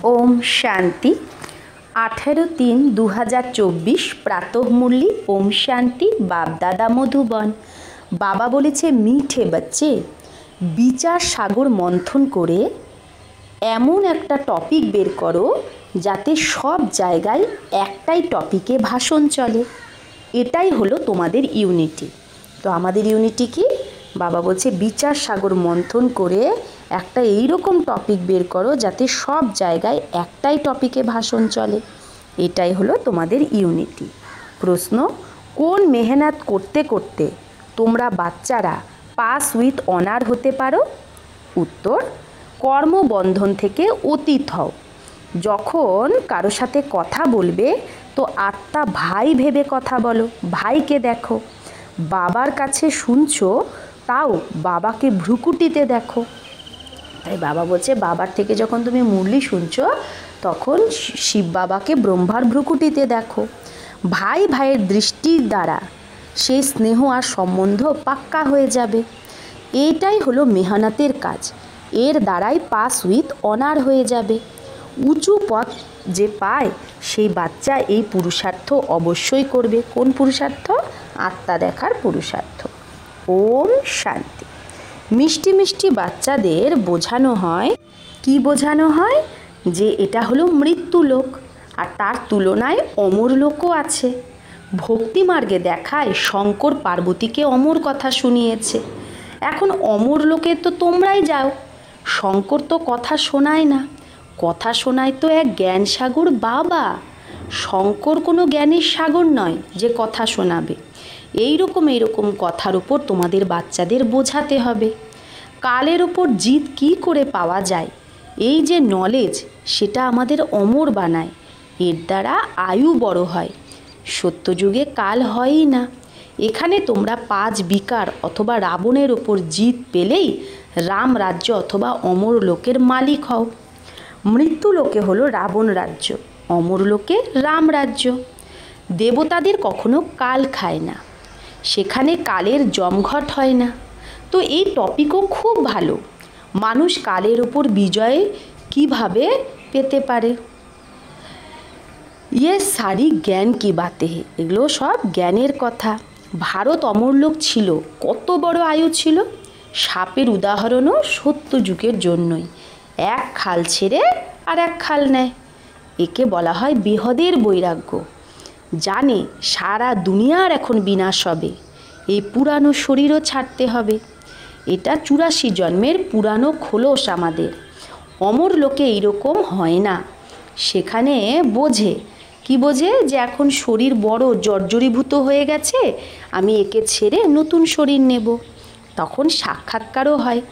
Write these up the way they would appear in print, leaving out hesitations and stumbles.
ओम शांति 18-3-2024 प्रातःमुरली ओम शांति बाप दादा मधुबन। बाबा बोलेছে মিঠে बच्चे বিচার সাগর মন্থন করে এমন একটা টপিক বের করো যাতে সব জায়গায় একটাই টপিকে ভাষণ চলে। এটাই হলো তোমাদের ইউনিটি। তো আমাদের ইউনিটি কি? বাবা বলছে বিচার সাগর মন্থন করে একটা এইরকম টপিক বের করো যাতে সব জায়গায় একটাই টপিকে ভাষণ চলে। এটাই হলো তোমাদের ইউনিটি। প্রশ্ন, কোন মেহনত করতে করতে তোমরা বাচ্চারা পাস উইথ অনার হতে পারো? উত্তর, কর্মবন্ধন থেকে অতীত হও। যখন কারো সাথে কথা বলবে তো আত্মা ভাই ভেবে কথা বলো, ভাইকে দেখো। বাবার কাছে শুনছো তাও বাবাকে ভ্রুকুটিতে দেখো। তাই বাবা বলছে বাবার থেকে যখন তুমি মুরলি শুনছো তখন শিব বাবাকে ব্রহ্মার ভ্রুকুটিতে দেখো। ভাই ভাইয়ের দৃষ্টির দ্বারা সেই স্নেহ আর সম্বন্ধ পাক্কা হয়ে যাবে। এইটাই হলো মেহনতের কাজ। এর দ্বারাই পাস উইথ অনার হয়ে যাবে। উঁচু পথ যে পায় সেই বাচ্চা এই পুরুষার্থ অবশ্যই করবে। কোন পুরুষার্থ? আত্মা দেখার পুরুষার্থ। ওম শান্তি। মিষ্টি মিষ্টি বাচ্চাদের বোঝানো হয়, কি বোঝানো হয়? যে এটা হলো মৃত্যু লোক আর তার তুলনায় অমর লোকও আছে। ভক্তি মার্গে দেখায় শঙ্কর পার্বতীকে অমর কথা শুনিয়েছে। এখন অমর লোকে তো তোমরাই যাও। শঙ্কর তো কথা শোনায় না, কথা শোনায় তো এক জ্ঞান সাগর বাবা। শঙ্কর কোনো জ্ঞানের সাগর নয় যে কথা শোনাবে। এইরকম কথার উপর তোমাদের বাচ্চাদের বোঝাতে হবে। কালের উপর জিত কি করে পাওয়া যায়, এই যে নলেজ, সেটা আমাদের অমর বানায়। এর দ্বারা আয়ু বড় হয়। সত্যযুগে কাল হয়ই না। এখানে তোমরা 5 বিকার অথবা রাবণের ওপর জিত পেলেই রাম রাজ্য অথবা অমর লোকের মালিক হও। মৃত্যু লোকে হলো রাবণ রাজ্য, অমর লোকে রাম রাজ্য। দেবতাদের কখনো কাল খায় না, সেখানে কালের জমঘট হয় না। তো এই টপিকও খুব ভালো। মানুষ কালের ওপর বিজয় কিভাবে পেতে পারে। ইয়ে সারি জ্ঞান কি বাতে, এগুলো সব জ্ঞানের কথা। ভারত অমরলোক ছিল, কত বড় আয়ু ছিল। সাপের উদাহরণও সত্য যুগের জন্যই। এক খাল ছেড়ে আর এক খাল নেয়। একে বলা হয় বেহদের বৈরাগ্য। জানে সারা দুনিয়ার এখন বিনাশ হবে, এই পুরানো শরীরও ছাড়তে হবে। এটা 84 জন্মের পুরানো খোলস আমাদের। অমর লোকে এইরকম হয় না। সেখানে বোঝে, কি বোঝে? যে এখন শরীর বড় জর্জরীভূত হয়ে গেছে, আমি একে ছেড়ে নতুন শরীর নেব। তখন সাক্ষাৎকারও হয়।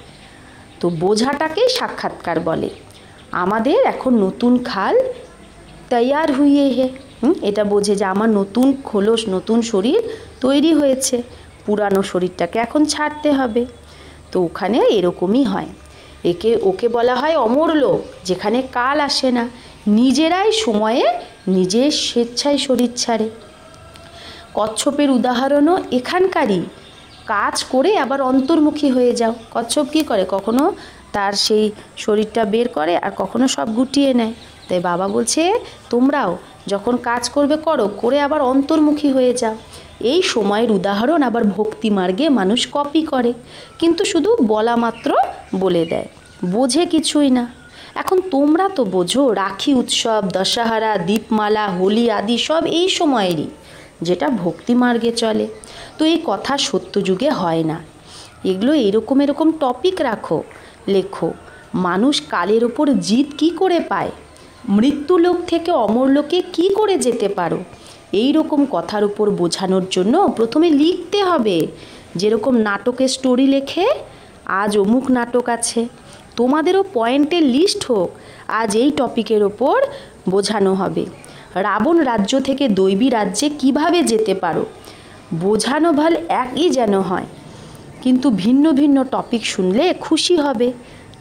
তো বোঝাটাকেই সাক্ষাৎকার বলে। আমাদের এখন নতুন খাল তৈয়ার হুইয়ে হে, এটা বোঝে যে আমার নতুন খোলস, নতুন শরীর তৈরি হয়েছে, পুরানো শরীরটাকে এখন ছাড়তে হবে। তো ওখানে এরকমই হয়। ওকে বলা হয় অমর লোক, যেখানে কাল আসে না। নিজেরাই সময়ে নিজের স্বেচ্ছায় শরীর ছাড়ে। কচ্ছপের উদাহরণও এখানকারই। কাজ করে আবার অন্তর্মুখী হয়ে যাও। কচ্ছপ কী করে? কখনো তার সেই শরীরটা বের করে আর কখনো সব গুটিয়ে নেয়। তাই বাবা বলছে তোমরাও যখন কাজ করবে করো, করে আবার অন্তর্মুখী হয়ে যাও। এই সময়ের উদাহরণ আবার ভক্তি মার্গে মানুষ কপি করে, কিন্তু শুধু বলা মাত্র বলে দেয়, বোঝে কিছুই না। এখন তোমরা তো বোঝো রাখি উৎসব, দশহারা, দীপমালা, হোলি আদি সব এই সময়েরই, যেটা ভক্তি মার্গে চলে। তো এই কথা সত্য যুগে হয় না। এগুলো এরকম টপিক রাখো, লেখো। মানুষ কালের ওপর জিত কি করে পায়, মৃত্যুলোক থেকে অমরলোকে কি করে যেতে পারো, এই রকম কথার উপর বোঝানোর জন্য প্রথমে লিখতে হবে। যেরকম নাটকের স্টোরি লেখে, আজ অমুক নাটক আছে, তোমাদেরও পয়েন্টের লিস্ট হোক, আজ এই টপিকের ওপর বোঝানো হবে। রাবণ রাজ্য থেকে দৈবী রাজ্যে কিভাবে যেতে পারো, বোঝানো ভাল একই যেন হয়, কিন্তু ভিন্ন ভিন্ন টপিক শুনলে খুশি হবে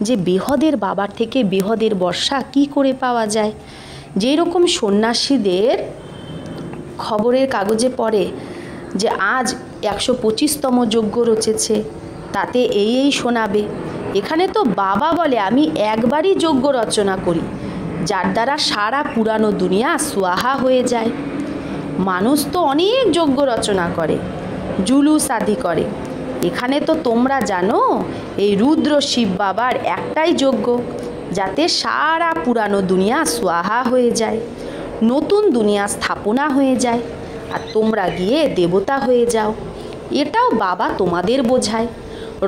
যে বেহদের বাবার থেকে বেহদের বর্ষা কি করে পাওয়া যায়। যেই রকম সন্ন্যাসীদের খবরের কাগজে পড়ে যে আজ 125তম যজ্ঞ রচেছে, তাতে এই শোনাবে। এখানে তো বাবা বলে আমি একবারই যজ্ঞ রচনা করি, যার দ্বারা সারা পুরানো দুনিয়া সোয়াহা হয়ে যায়। মানুষ তো অনেক যজ্ঞ রচনা করে, জুলুস আদি করে। এখানে তো তোমরা জানো এই রুদ্র শিব বাবার একটাই যজ্ঞ, যাতে সারা পুরানো দুনিয়া সোয়াহা হয়ে যায়, নতুন দুনিয়া স্থাপনা হয়ে যায়, আর তোমরা গিয়ে দেবতা হয়ে যাও। এটাও বাবা তোমাদের বোঝায়।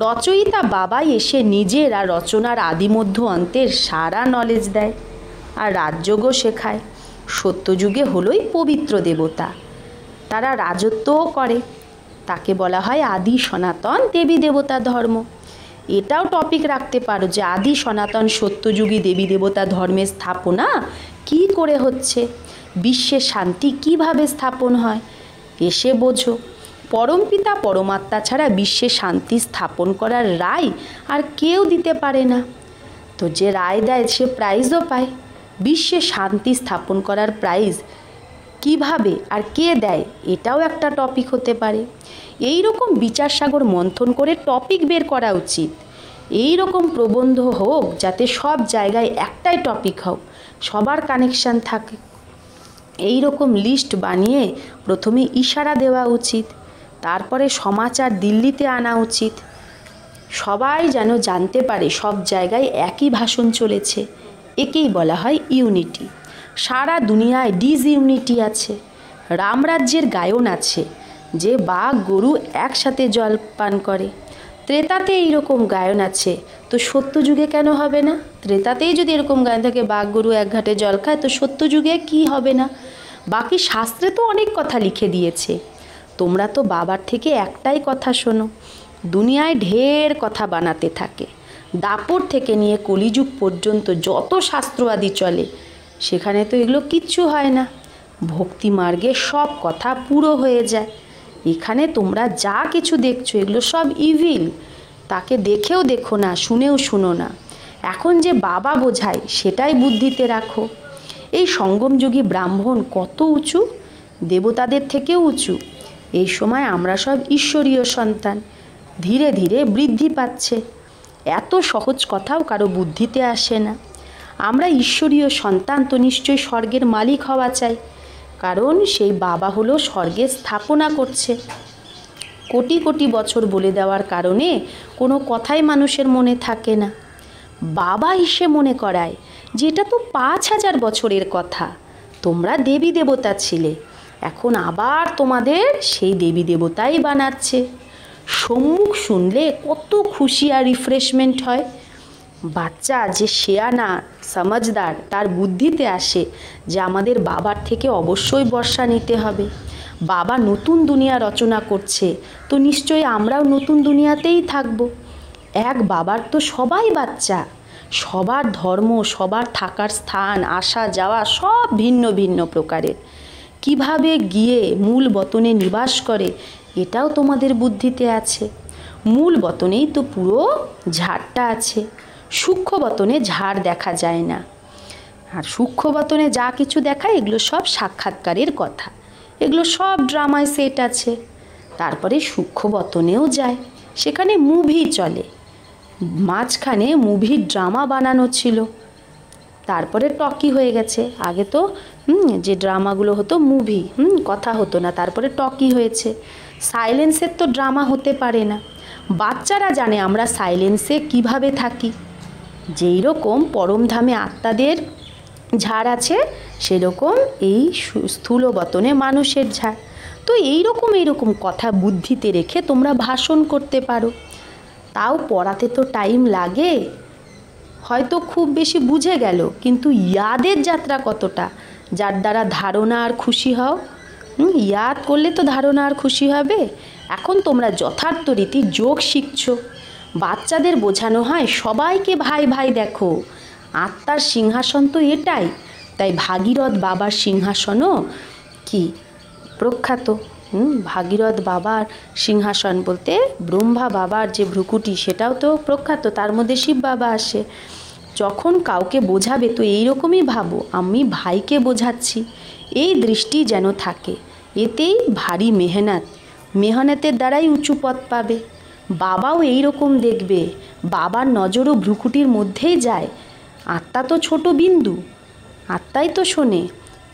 রচয়িতা বাবাই এসে নিজেরা রচনার আদি মধ্য অন্তের সারা নলেজ দেয় আর রাজযোগও শেখায়। সত্যযুগে হলোই পবিত্র দেবতা, তারা রাজত্বও করে। তাকে বলা হয় আদি সনাতন দেবী দেবতা ধর্ম। এটাও টপিক রাখতে পারো যে আদি সনাতন সত্যযুগী দেবী দেবতা ধর্মের স্থাপনা কি করে হচ্ছে, বিশ্বের শান্তি কিভাবে স্থাপন হয়, এসে বোঝো। পরমপিতা পরমাত্মা ছাড়া বিশ্বে শান্তি স্থাপন করার রায় আর কেউ দিতে পারে না। তো যে রায় দেয় সে প্রাইজও পায়। বিশ্বে শান্তি স্থাপন করার প্রাইজ কিভাবে আর কে দেয়, এটাও একটা টপিক হতে পারে। এই রকম বিচারসাগর মন্থন করে টপিক বের করা উচিত। এই রকম প্রবন্ধ হোক যাতে সব জায়গায় একটাই টপিক হোক, সবার কানেকশান থাকে। এই রকম লিস্ট বানিয়ে প্রথমে ইশারা দেওয়া উচিত, তারপরে সমাচার দিল্লিতে আনা উচিত। সবাই যেন জানতে পারে সব জায়গায় একই ভাষণ চলেছে। একেই বলা হয় ইউনিটি। সারা দুনিয়ায় ডিসইউনিটি আছে। রামরাজ্যের গায়ন আছে যে বাঘ গরু একসাথে জল পান করে। ত্রেতাতে এইরকম গায়ন আছে, তো সত্যযুগে কেন হবে না? ত্রেতাতেই যদি এরকম গায়ন থাকে বাঘ গরু এক ঘাটে জল খায়, তো সত্যযুগে কি হবে না? বাকি শাস্ত্রে তো অনেক কথা লিখে দিয়েছে। তোমরা তো বাবার থেকে একটাই কথা শোনো। দুনিয়ায় ঢের কথা বানাতে থাকে। দাপর থেকে নিয়ে কলিযুগ পর্যন্ত যত শাস্ত্র আদি চলে, সেখানে তো এগুলো কিচ্ছু হয় না। ভক্তি মার্গে সব কথা পুরো হয়ে যায়। এখানে তোমরা যা কিছু দেখছো এগুলো সব ইভিল। তাকে দেখেও দেখো না, শুনেও শুনো না। এখন যে বাবা বোঝায় সেটাই বুদ্ধিতে রাখো। এই সঙ্গমযোগী ব্রাহ্মণ কত উঁচু, দেবতাদের থেকেও উঁচু। এই সময় আমরা সব ঈশ্বরীয় সন্তান, ধীরে ধীরে বৃদ্ধি পাচ্ছে। এত সহজ কথাও কারো বুদ্ধিতে আসে না। আমরা ঈশ্বরীয় সন্তান, তো নিশ্চয়ই স্বর্গের মালিক হওয়া চাই, কারণ সেই বাবা হলো স্বর্গের স্থাপনা করছে। কোটি কোটি বছর বলে দেওয়ার কারণে কোনো কথাই মানুষের মনে থাকে না। বাবা এসে মনে করায় যে এটা তো 5000 বছরের কথা, তোমরা দেবী দেবতা ছিলে, এখন আবার তোমাদের সেই দেবী দেবতাই বানাচ্ছে। সম্মুখ শুনলে কত খুশি আর রিফ্রেশমেন্ট হয়। বাচ্চা যে শেয়ানা সমঝদার, তার বুদ্ধিতে আসে যে আমাদের বাবার থেকে অবশ্যই বর্ষা নিতে হবে। বাবা নতুন দুনিয়া রচনা করছে, তো নিশ্চয়ই আমরাও নতুন দুনিয়াতেই থাকব। এক বাবার তো সবাই বাচ্চা, সবার ধর্ম, সবার থাকার স্থান, আসা যাওয়া সব ভিন্ন ভিন্ন প্রকারের। কিভাবে গিয়ে মূল বতনে নিবাস করে এটাও তোমাদের বুদ্ধিতে আছে। মূল বতনেই তো পুরো ঝাড়টা আছে। সূক্ষ্ম বতনে ঝাড় দেখা যায় না। আর সূক্ষ্ম বতনে যা কিছু দেখায় এগুলো সব সাক্ষাৎকারের কথা, এগুলো সব ড্রামায় সেট আছে। তারপরে সূক্ষ্ম বতনেও যায়, সেখানে মুভি চলে। মাঝখানে মুভির ড্রামা বানানো ছিল, তারপরে টকি হয়ে গেছে। আগে তো যে ড্রামাগুলো হতো মুভি, কথা হতো না, তারপরে টকি হয়েছে। সাইলেন্সের তো ড্রামা হতে পারে না। বাচ্চারা জানে আমরা সাইলেন্সে কিভাবে থাকি। যেই রকম পরমধামে আত্মাদের ঝাড় আছে, সেরকম এই স্থূল বতনে মানুষের ঝাড়। তো এইরকম কথা বুদ্ধিতে রেখে তোমরা ভাষণ করতে পারো। তাও পড়াতে তো টাইম লাগে, হয়তো খুব বেশি বুঝে গেল, কিন্তু ইয়াদের যাত্রা কতটা, যার দ্বারা ধারণা আর খুশি হও। ইয়াদ করলে তো ধারণা আর খুশি হবে। এখন তোমরা যথার্থ রীতি যোগ শিখছো। বাচ্চাদের বোঝানো হয় সবাইকে ভাই ভাই দেখো, আত্মার সিংহাসন তো এটাই। তাই ভাগীরথ বাবার সিংহাসনও কি প্রখ্যাত। ভাগীরথ বাবার সিংহাসন বলতে ব্রহ্মা বাবার যে ভ্রুকুটি, সেটাও তো প্রখ্যাত। তার মধ্যে শিব বাবা আসে। যখন কাউকে বোঝাবে তো এইরকমই ভাবো, আমি ভাইকে বোঝাচ্ছি, এই দৃষ্টি যেন থাকে। এতেই ভারী মেহনতের দ্বারাই উঁচু পথ পাবে। বাবাও এইরকম দেখবে, বাবার নজরও ভ্রুকুটির মধ্যেই যায়। আত্মা তো ছোট বিন্দু, আত্মাই তো শোনে।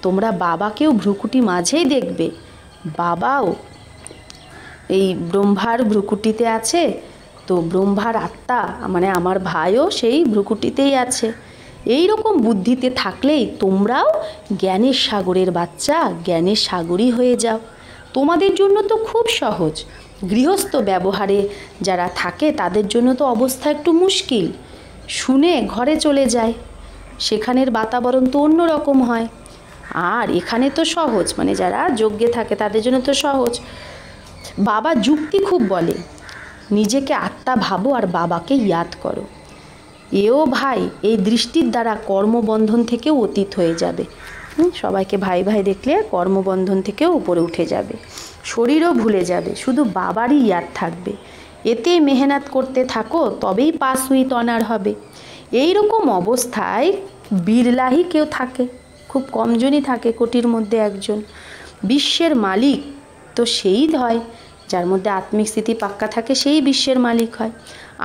তোমরা বাবাকেও ভ্রুকুটি মাঝেই দেখবে, বাবাও এই ব্রহ্মার ভ্রুকুটিতে আছে। তো ব্রহ্মার আত্মা মানে আমার ভাইও সেই ভ্রুকুটিতেই আছে। এই রকম বুদ্ধিতে থাকলেই তোমরাও জ্ঞানের সাগরের বাচ্চা, জ্ঞানের সাগরই হয়ে যাও। তোমাদের জন্য তো খুব সহজ। গৃহস্থ ব্যবহারে যারা থাকে তাদের জন্য তো অবস্থা একটু মুশকিল, শুনে ঘরে চলে যায়, সেখানের বাতাবরণ তো অন্য রকম হয়। আর এখানে তো সহজ, মানে যারা যজ্ঞে থাকে তাদের জন্য তো সহজ। বাবা যুক্তি খুব বলে, নিজেকে আত্মা ভাবো আর বাবাকে ইয়াদ করো। এও ভাই এই দৃষ্টির দ্বারা কর্মবন্ধন থেকেও অতীত হয়ে যাবে। সবাইকে ভাই ভাই দেখলে কর্মবন্ধন থেকেও উপরে উঠে যাবে, শরীরও ভুলে যাবে, শুধু বাবারই ইয়াদ থাকবে। এতে মেহনত করতে থাকো, তবেই পাস উইথ অনার হবে। এই রকম অবস্থায় বিরলাহি কেউ থাকে, খুব কমজনই থাকে, কোটির মধ্যে একজন। বিশ্বের মালিক তো সেই হয়, যার মধ্যে আত্মিক স্থিতি পাক্কা থাকে, সেই বিশ্বের মালিক হয়।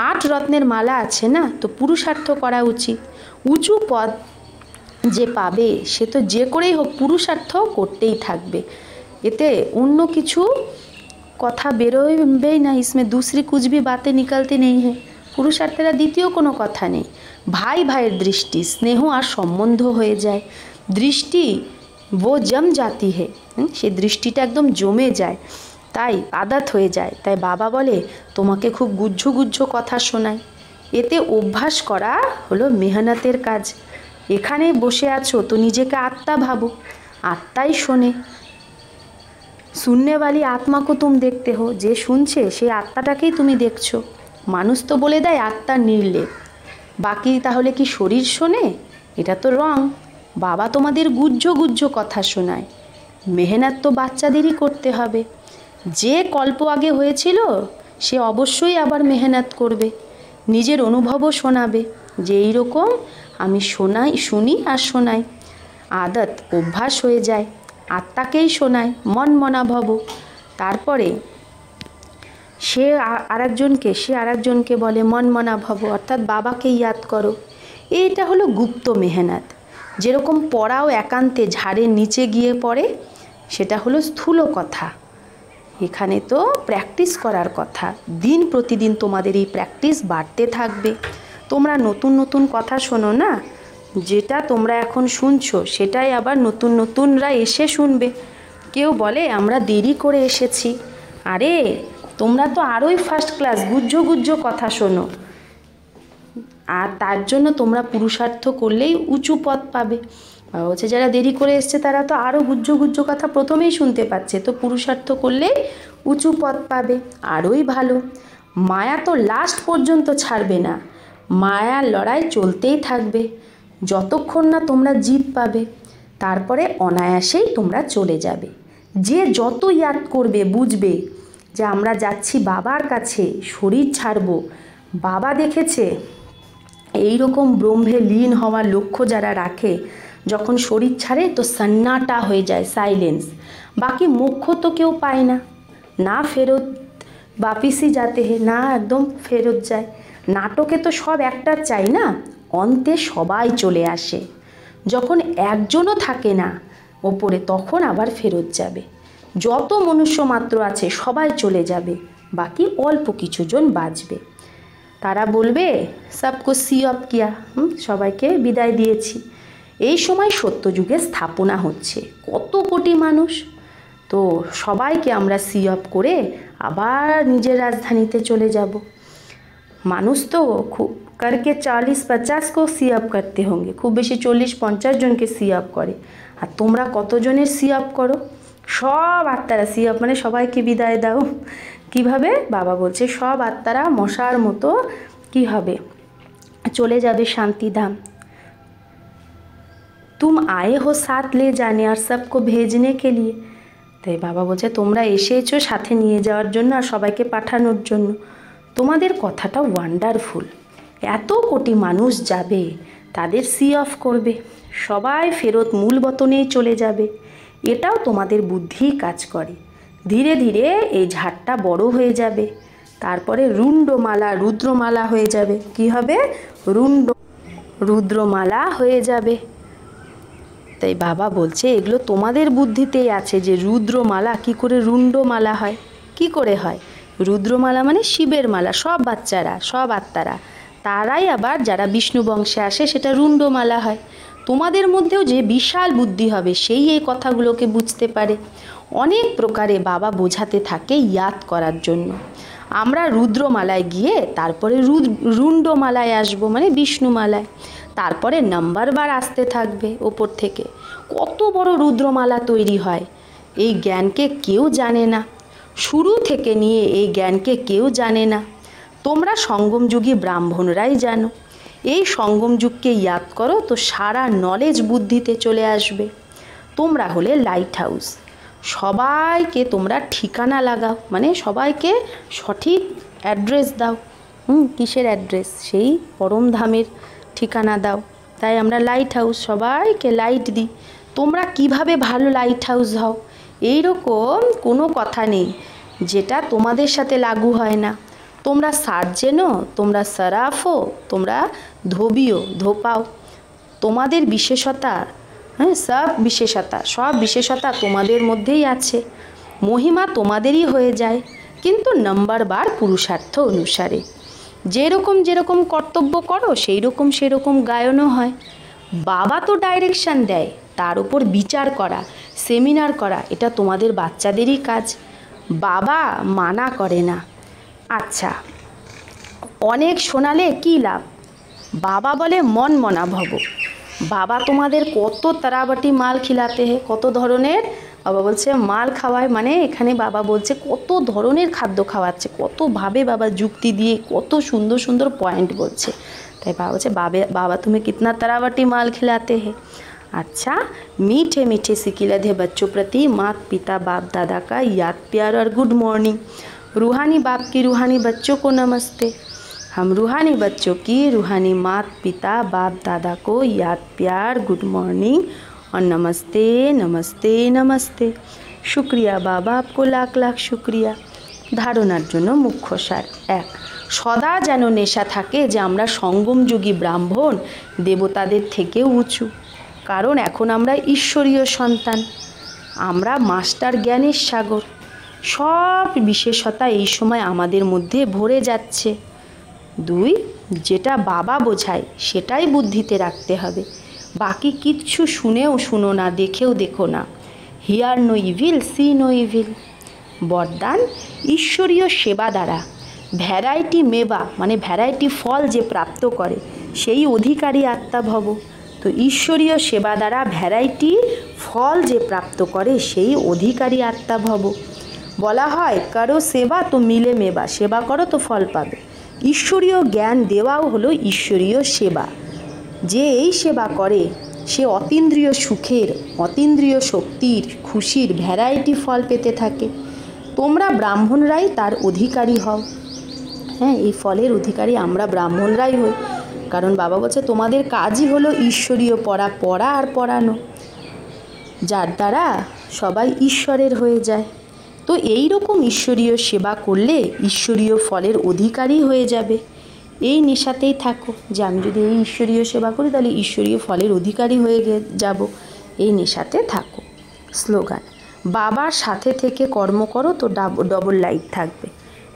8 রত্নের মালা আছে না, তো পুরুষার্থ করা উচিত। উঁচু পদ যে পাবে সে তো যে করেই হোক পুরুষার্থ করতেই থাকবে, এতে অন্য কিছু কথা বেরোবেই না। इसमें दूसरी कुछ भी बातें निकलती नहीं है। পুরুষার্থেরা দ্বিতীয় কোনো কথা নেই। ভাই ভাইয়ের দৃষ্টি, স্নেহ আর সম্বন্ধ হয়ে যায়। দৃষ্টি ও জম জাতি হে, সেই দৃষ্টিটা একদম জমে যায়, তাই আদাত হয়ে যায়। তাই বাবা বলে তোমাকে খুব গুজ্জ গুজ্জ কথা শোনায়। এতে অভ্যাস করা হলো মেহনতের কাজ। এখানে বসে আছো তো নিজেকে আত্মা ভাবো, আত্মাই শোনে। শুননে वाली आत्मा को तुम देखते हो, যে শুনছে সেই আত্মাটাকেই তুমি দেখছো। মানুষ তো বলে দেয় আত্মার নির্লেপ, বাকি তাহলে কি শরীর শোনে? এটা তো রং। বাবা তোমাদের গুজ্জ গুজ্জ কথা শোনায়। মেহনত তো বাচ্চাদেরই করতে হবে। যে কল্প আগে হয়েছিল সে অবশ্যই আবার মেহনত করবে, নিজের অনুভবও শোনাবে যে এইরকম আমি শুনি আর শোনাই। আদত অভ্যাস হয়ে যায়, আত্মাকেই শোনায়, মন মনা ভব। তারপরে সে আরেকজনকে বলে মন মনা ভব, অর্থাৎ বাবাকে ইয়াদ করো। এইটা হলো গুপ্ত মেহনত। যেরকম পড়াও একান্তে ঝাড়ের নিচে গিয়ে পড়ে, সেটা হলো স্থূল কথা। এখানে তো প্র্যাকটিস করার কথা। দিন প্রতিদিন তোমাদের এই প্র্যাকটিস বাড়তে থাকবে। তোমরা নতুন নতুন কথা শোনো না, যেটা তোমরা এখন শুনছো সেটাই আবার নতুন নতুনরা এসে শুনবে। কেউ বলে আমরা দেরি করে এসেছি, আরে তোমরা তো আরোই ফার্স্ট ক্লাস, গুজ্জ গুজ্জ কথা শোনো। আর তার জন্য তোমরা পুরুষার্থ করলেই উঁচু পদ পাবে। বলছে যারা দেরি করে এসছে তারা তো আরও গুজ্জ গুজ্জ কথা প্রথমেই শুনতে পাচ্ছে, তো পুরুষার্থ করলে উঁচু পদ পাবে, আরোই ভালো। মায়া তো লাস্ট পর্যন্ত ছাড়বে না, মায়ার লড়াই চলতেই থাকবে যতক্ষণ না তোমরা জিত পাবে। তারপরে অনায়াসেই তোমরা চলে যাবে। যে যত ইয়াদ করবে বুঝবে যে আমরা যাচ্ছি বাবার কাছে, শরীর ছাড়বো। বাবা দেখেছে এই রকম ব্রহ্মে লীন হওয়ার লক্ষ্য যারা রাখে, যখন শরীর ছাড়ে তো সন্নাটা হয়ে যায়, সাইলেন্স। বাকি মোক্ষ তো কেউ পায় না, না ফেরত বাপিসই যাতে হে, না একদম ফেরত যায়। নাটকে তো সব অ্যাক্টর চাই না, অন্তে সবাই চলে আসে। যখন একজনও থাকে না ওপরে তখন আবার ফেরত যাবে। যত মনুষ্য মাত্র আছে সবাই চলে যাবে, বাকি অল্প কিছুজন বাঁচবে। তারা বলবে সবকো সি অফ কিয়া, সবাইকে বিদায় দিয়েছি। এই সময় সত্যযুগের স্থাপনা হচ্ছে, কত কোটি মানুষ, তো সবাইকে আমরা সি অফ করে আবার নিজের রাজধানীতে চলে যাব। মানুষ তো খুব करके 40-50 को सी अप करते होंगे, খুব বেশি 40-50 জনকে সি আপ করে। আর তোমরা কতজনের সি আপ করো? সব আত্মারা সি আপ মানে সবাইকে বিদায় দাও। কিভাবে? বাবা বলছে সব আত্মারা মশার মতো কি হবে, চলে যাবে শান্তিধাম। तुम आए हो साथ ले जाने और सबको भेजने के लिए। তাই বাবা বলছে তোমরা এসেছো সাথে নিয়ে যাওয়ার জন্য আর সবাইকে পাঠানোর জন্য। তোমাদের কথাটা ওয়ান্ডারফুল। এত কোটি মানুষ যাবে, তাদের সি অফ করবে, সবাই ফেরত মূল বতনেই চলে যাবে। এটাও তোমাদের বুদ্ধি কাজ করে। ধীরে ধীরে এই ঝাড়টা বড় হয়ে যাবে, তারপরে রুণ্ডমালা রুদ্রমালা হয়ে যাবে। কি হবে? রুদ্রমালা হয়ে যাবে। তাই বাবা বলছে এগুলো তোমাদের বুদ্ধিতেই আছে যে রুদ্রমালা কি করে রুণ্ডমালা হয়, কি করে হয়। রুদ্রমালা মানে শিবের মালা, সব বাচ্চারা, সব আত্মারা, তারাই আবার যারা বিষ্ণু বংশে আসে সেটা রুণ্ডমালা হয়। তোমাদের মধ্যেও যে বিশাল বুদ্ধি হবে সেই এই কথাগুলোকে বুঝতে পারে। অনেক প্রকারে বাবা বোঝাতে থাকে ইয়াদ করার জন্য। আমরা রুদ্রমালায় গিয়ে তারপরে রুণ্ডমালায় আসবো, মানে বিষ্ণুমালায়, তারপরে নাম্বার বার আসতে থাকবে ওপর থেকে। কত বড় রুদ্রমালা তৈরি হয় এই জ্ঞানকে কেউ জানে না, শুরু থেকে নিয়ে এই জ্ঞানকে কেউ জানে না। তোমরা সঙ্গমযুগী ব্রাহ্মণরাই জানো। এই সঙ্গম যুগকে ইয়াদ করো তো সারা নলেজ বুদ্ধিতে চলে আসবে। তোমরা হলে লাইট হাউস, সবাইকে তোমরা ঠিকানা লাগাও, মানে সবাইকে সঠিক অ্যাড্রেস দাও। কিসের অ্যাড্রেস? সেই পরম ধামের ঠিকানা দাও। তাই আমরা লাইট হাউস, সবাইকে লাইট দিই। তোমরা কিভাবে ভালো লাইট হাউস হও এইরকম কোনো কথা নেই যেটা তোমাদের সাথে লাগু হয় না। তোমরা সার্জেনও, তোমরা সারাফও, তোমরা ধোবিও, ধোপাও, তোমাদের বিশেষতা, সব বিশেষতা তোমাদের মধ্যেই আছে। মহিমা তোমাদেরই হয়ে যায়, কিন্তু নাম্বার বার পুরুষার্থ অনুসারে। যেরকম যেরকম কর্তব্য করো সেরকম গায়নও হয়। বাবা তো ডাইরেকশান দেয়, তার উপর বিচার করা, সেমিনার করা, এটা তোমাদের বাচ্চাদেরই কাজ। বাবা মানা করে না। আচ্ছা, অনেক শোনালে কী লাভ? বাবা বলে মন মনা ভব। বাবা তোমাদের কত তারাবাটি মাল খিলাতে হে, কত ধরনের বাবা বলছে মাল খাওয়ায়, মানে এখানে বাবা বলছে কত ধরনের খাদ্য খাওয়াচ্ছে, কতভাবে বাবা যুক্তি দিয়ে কত সুন্দর সুন্দর পয়েন্ট বলছে। তাই বাবা বলছে बाबा तुम्हें कितना तरावटी माल खिलाते हैं। अच्छा, मीठे मीठे सिकिलत है बच्चों प्रति माता पिता बाप दादा का याद प्यार और गुड मॉर्निंग। रूहानी बाप की रूहानी बच्चों को नमस्ते। हम रूहानी बच्चों की रूहानी माता पिता बाप दादा को याद प्यार गुड मॉर्निंग और नमस्ते नमस्ते नमस्ते। शुक्रिया बाबा, आपको लाख लाख शुक्रिया। ধারণার জন্য মুখ্য সার। 1, সদা যেন নেশা থাকে যে আমরা সঙ্গমযুগী ব্রাহ্মণ দেবতাদের থেকেও উঁচু, কারণ এখন আমরা ঈশ্বরীয় সন্তান, আমরা মাস্টার জ্ঞানের সাগর। সব বিশেষতা এই সময় আমাদের মধ্যে ভরে যাচ্ছে। 2, যেটা বাবা বোঝায় সেটাই বুদ্ধিতে রাখতে হবে, বাকি কিচ্ছু শুনেও শুনো না, দেখেও দেখো না। Hear no evil, see no evil. বরদান, ঈশ্বরীয় সেবা দ্বারা ভ্যারাইটি মেবা, মানে ভ্যারাইটি ফল যে প্রাপ্ত করে সেই অধিকারী আত্মা ভব। তো ঈশ্বরীয় সেবা দ্বারা ভ্যারাইটি ফল যে প্রাপ্ত করে সেই অধিকারী আত্মা ভব। বলা হয় করো সেবা তো মিলে মেবা, সেবা করো তো ফল পাবে। ঈশ্বরীয় জ্ঞান দেওয়াও হলো ঈশ্বরীয় সেবা। যে এই সেবা করে সে অতীন্দ্রিয় সুখের, অতীন্দ্রিয় শক্তির, খুশির ভ্যারাইটি ফল পেতে থাকে। তোমরা ব্রাহ্মণরাই তার অধিকারী হও। হ্যাঁ, এই ফলের অধিকারী আমরা ব্রাহ্মণরাই হই, কারণ বাবা বলছে তোমাদের কাজই হলো ঈশ্বরীয় পড়া আর পড়ানো, যার দ্বারা সবাই ঈশ্বরের হয়ে যায়। তো এই রকম ঈশ্বরীয় সেবা করলে ঈশ্বরীয় ফলের অধিকারী হয়ে যাবে। এই নেশাতেই থাকো যে আমি যদি এই ঈশ্বরীয় সেবা করি তাহলে ঈশ্বরীয় ফলের অধিকারী হয়ে যাব, এই নেশাতে থাকো। স্লোগান, বাবার সাথে থেকে কর্ম করো তো ডবল লাইট থাকবে।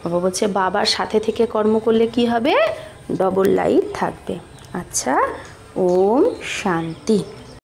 বাবা বলছে বাবার সাথে থেকে কর্ম করলে কি হবে? ডবল লাইট থাকবে। আচ্ছা, ওম শান্তি।